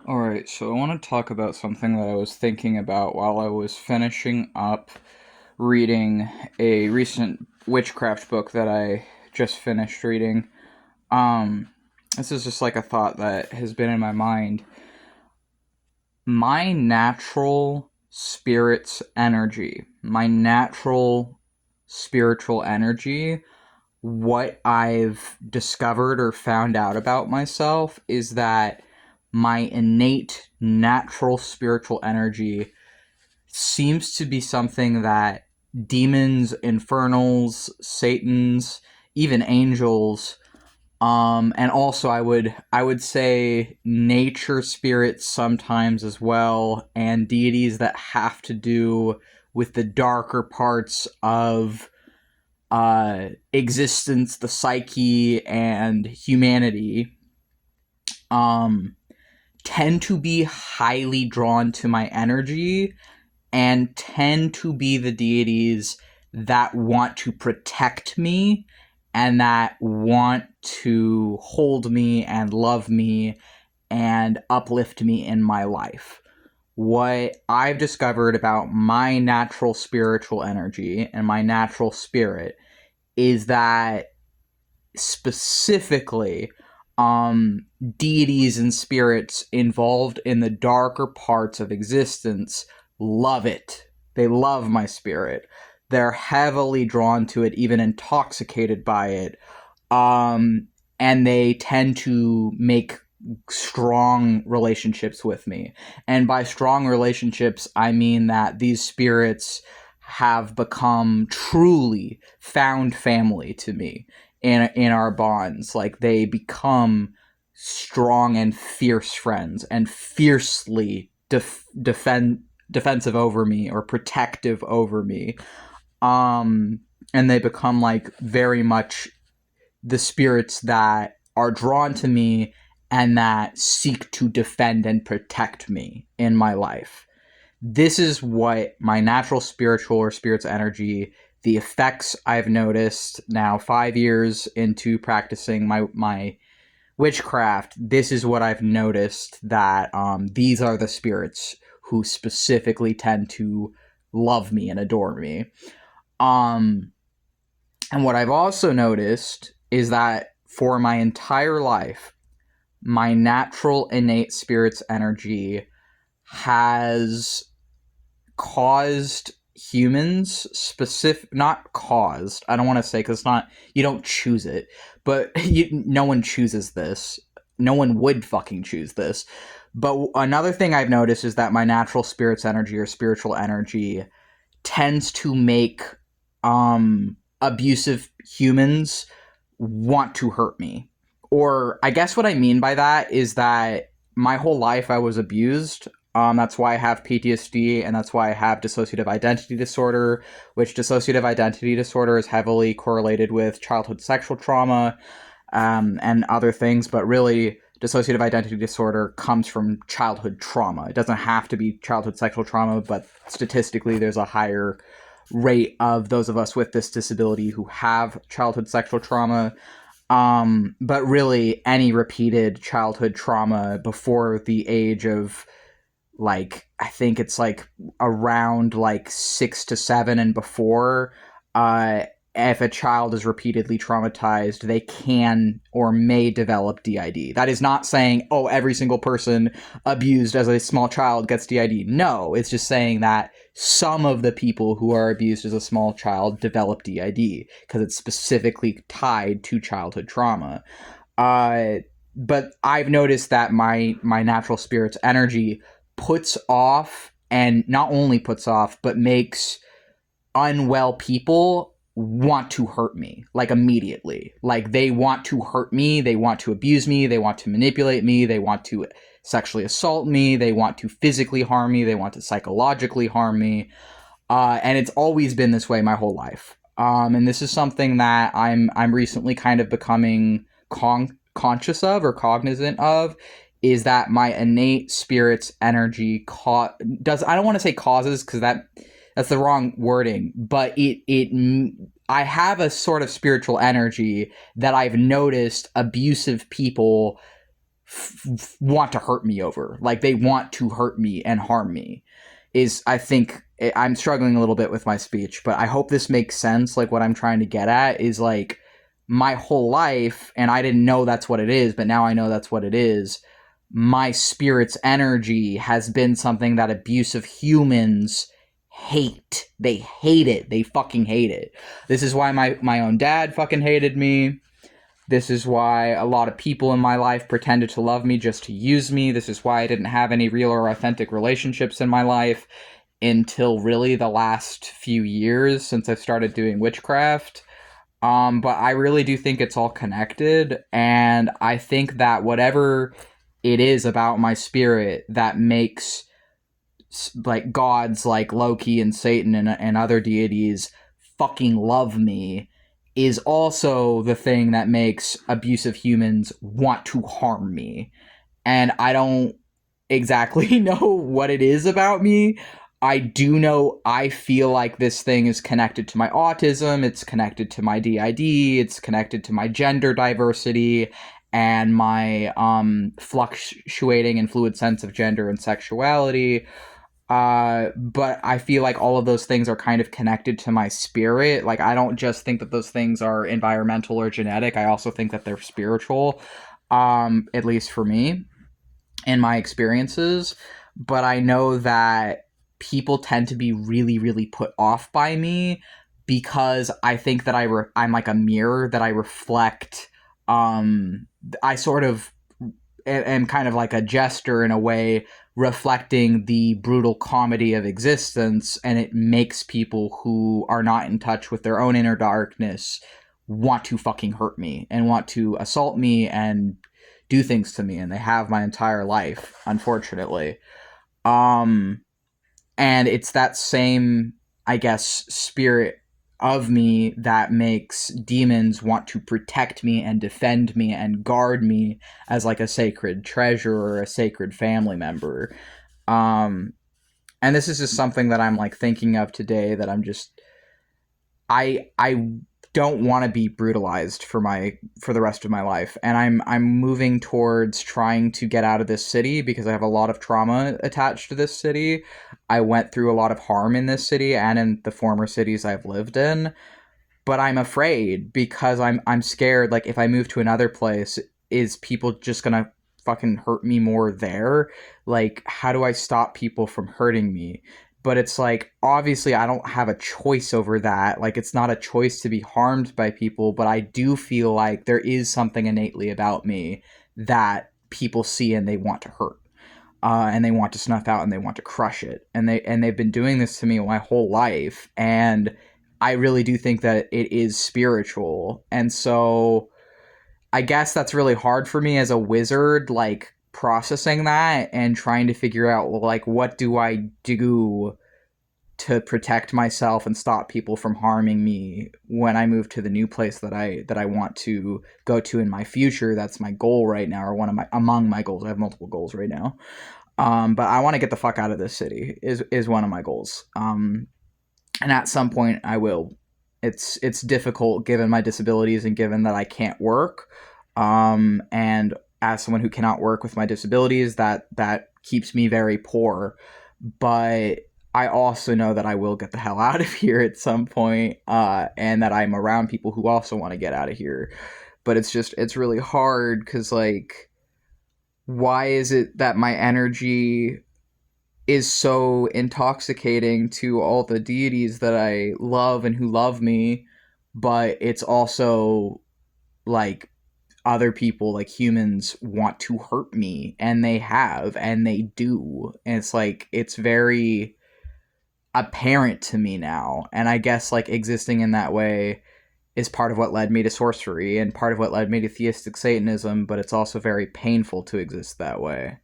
Alright, so I want to talk about something that I was thinking about while I was finishing up reading a recent witchcraft book that I just finished reading. Um, this is just like a thought that has been in my mind. My natural spirit's energy, my natural spiritual energy, what I've discovered or found out about myself is that my innate natural spiritual energy seems to be something that demons, infernals, satans, even angels, and also I would say nature spirits sometimes as well, and deities that have to do with the darker parts of existence, the psyche, and humanity, um, tend to be highly drawn to my energy and tend to be the deities that want to protect me and that want to hold me and love me and uplift me in my life. What I've discovered about my natural spiritual energy and my natural spirit is that specifically deities and spirits involved in the darker parts of existence love it. They love my spirit. They're heavily drawn to it, even intoxicated by it. And they tend to make strong relationships with me. And by strong relationships, I mean that these spirits have become truly found family to me in our bonds. Like, they become strong and fierce friends and fiercely defensive over me or protective over me. And they become like very much the spirits that are drawn to me and that seek to defend and protect me in my life. This is what my natural spiritual or spirit's energy, the effects I've noticed now 5 years into practicing my witchcraft. This is what I've noticed, that these are the spirits who specifically tend to love me and adore me. Um, and what I've also noticed is that for my entire life, my natural innate spirit's energy has caused humans not caused, I don't want to say, because it's not, you don't choose it, but no one chooses this, no one would fucking choose this. But another thing I've noticed is that my natural spirit's energy or spiritual energy tends to make abusive humans want to hurt me. Or I guess what I mean by that is that my whole life I was abused. That's why I have PTSD, and that's why I have dissociative identity disorder, which dissociative identity disorder is heavily correlated with childhood sexual trauma, and other things. But really, dissociative identity disorder comes from childhood trauma. It doesn't have to be childhood sexual trauma, but statistically, there's a higher rate of those of us with this disability who have childhood sexual trauma. But really, any repeated childhood trauma before the age of, like, I think it's like around like 6 to 7 and before, if a child is repeatedly traumatized, they can or may develop DID. That is not saying, oh, every single person abused as a small child gets DID. No, it's just saying that some of the people who are abused as a small child develop DID because it's specifically tied to childhood trauma. But I've noticed that my natural spirit's energy puts off, and not only puts off, but makes unwell people want to hurt me, like, immediately. Like, they want to hurt me, they want to abuse me, they want to manipulate me, they want to sexually assault me, they want to physically harm me, they want to psychologically harm me. And it's always been this way my whole life. And this is something that I'm recently kind of becoming conscious of or cognizant of, is that my innate spirit's energy does, I don't want to say causes, because that's the wrong wording, but I have a sort of spiritual energy that I've noticed abusive people want to hurt me over. Like, they want to hurt me and harm me. Is, I think, I'm struggling a little bit with my speech, but I hope this makes sense. Like, what I'm trying to get at is, like, my whole life, and I didn't know that's what it is, but now I know that's what it is. My spirit's energy has been something that abusive humans hate. They hate it. They fucking hate it. This is why my own dad fucking hated me. This is why a lot of people in my life pretended to love me just to use me. This is why I didn't have any real or authentic relationships in my life until really the last few years since I've started doing witchcraft. But I really do think it's all connected, and I think that whatever it is about my spirit that makes like gods like Loki and Satan and other deities fucking love me is also the thing that makes abusive humans want to harm me. And I don't exactly know what it is about me. I do know I feel like this thing is connected to my autism, it's connected to my DID, it's connected to my gender diversity and my fluctuating and fluid sense of gender and sexuality. But I feel like all of those things are kind of connected to my spirit. Like, I don't just think that those things are environmental or genetic. I also think that they're spiritual, at least for me in my experiences. But I know that people tend to be really, really put off by me because I think that I'm like a mirror that I reflect. I sort of am kind of like a jester in a way, reflecting the brutal comedy of existence, and it makes people who are not in touch with their own inner darkness want to fucking hurt me and want to assault me and do things to me, and they have my entire life, unfortunately. Um and it's that same, I guess, spirit of me that makes demons want to protect me and defend me and guard me as like a sacred treasure or a sacred family member. Um, and this is just something that I'm like thinking of today that I don't want to be brutalized for the rest of my life, and I'm moving towards trying to get out of this city because I have a lot of trauma attached to this city. I went through a lot of harm in this city and in the former cities I've lived in, but I'm afraid because I'm scared. Like, if I move to another place, is people just gonna fucking hurt me more there? Like, how do I stop people from hurting me? But it's like, obviously I don't have a choice over that. Like, it's not a choice to be harmed by people, but I do feel like there is something innately about me that people see and they want to hurt. And they want to snuff out and they want to crush it, and they've been doing this to me my whole life, and I really do think that it is spiritual. And so I guess that's really hard for me as a wizard, like processing that and trying to figure out, well, like, what do I do to protect myself and stop people from harming me when I move to the new place that I want to go to in my future. That's my goal right now, or one of my among my goals. I have multiple goals right now. But I want to get the fuck out of this city is one of my goals. And at some point I will. It's difficult given my disabilities and given that I can't work. And as someone who cannot work with my disabilities, that keeps me very poor. But I also know that I will get the hell out of here at some point, and that I'm around people who also want to get out of here. But it's really hard because, like, why is it that my energy is so intoxicating to all the deities that I love and who love me, but it's also like other people, like humans, want to hurt me, and they have, and they do. And it's like, it's very apparent to me now. And I guess, like, existing in that way is part of what led me to sorcery and part of what led me to theistic Satanism, but it's also very painful to exist that way.